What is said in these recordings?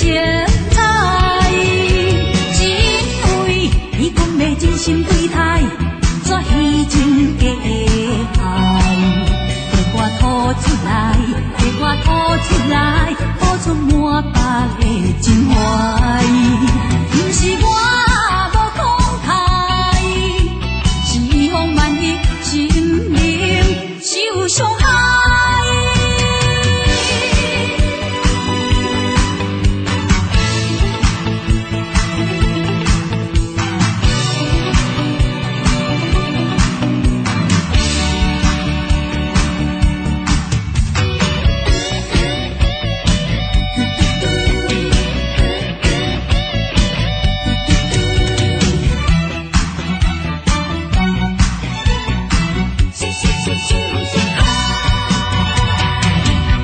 色彩，因为伊讲要真心对待，绝虚情假爱，给我吐出来，给我吐出来，吐出满腹的情怀，不是我无慷慨，是风万一心灵受伤害。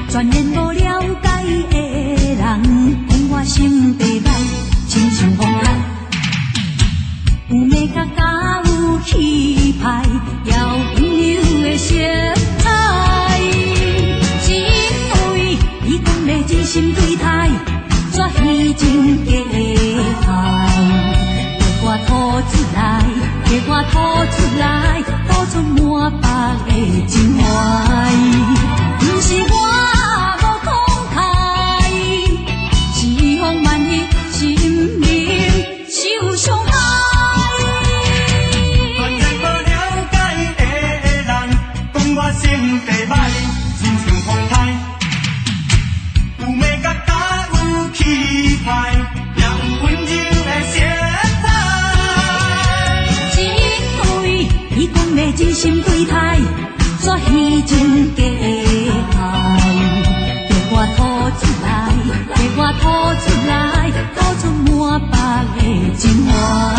全然无了解的人，讲我性地歹，亲像风台，有美甲甲有气派，也有温柔的色彩。因为伊讲要真心对待，绝虚情假爱，给我吐出来，给我吐出来，吐出满腹的情怀，不是我。性地歹，亲像风台，有美甲甲有气派，也有温柔的色彩。因为伊讲要真心对待，绝虚情假爱，给我吐出来，给我吐出来，吐出满腹的情怀。